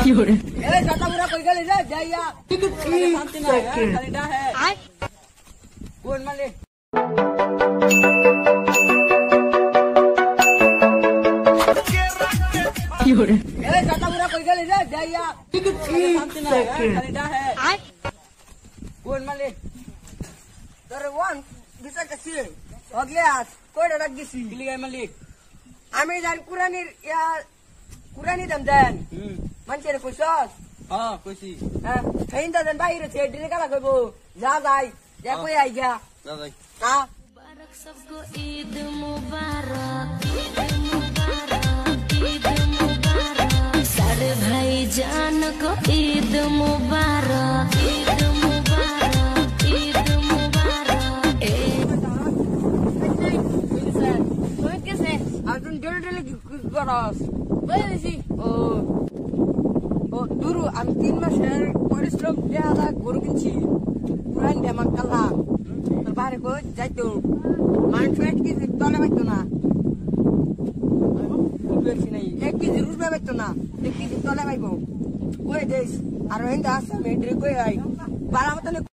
ए जाता पूरा कोई गले रे जाइया शांति ना है खालीडा है कौन माले ए जाता पूरा कोई गले रे जाइया शांति ना है खालीडा है कौन माले तर one bisa kasih oglias kau dah lagi sih pilih malik ame dari kurani dan mancir khusus खुशी कहीं तो बाहर से डिले का लगे वो ज्यादा या कोई आई गया हाँ मुबारक सबको ईद मुबारक ईद मुबारक सारे भाई जान को ईद मुबारक ईद मुबारक ईद मुबारक कैसे Arjun delay gross boleh sih oh dulu antin mas परिश्रम dia ada guru kunci kurang dia makalah terbaru ko jatuh manfaat ki tole betul na ek ki जरूर में betul na ek ki tole mai bo कोई देश अरविंद आश्रम में ड्रिग कोई आई 12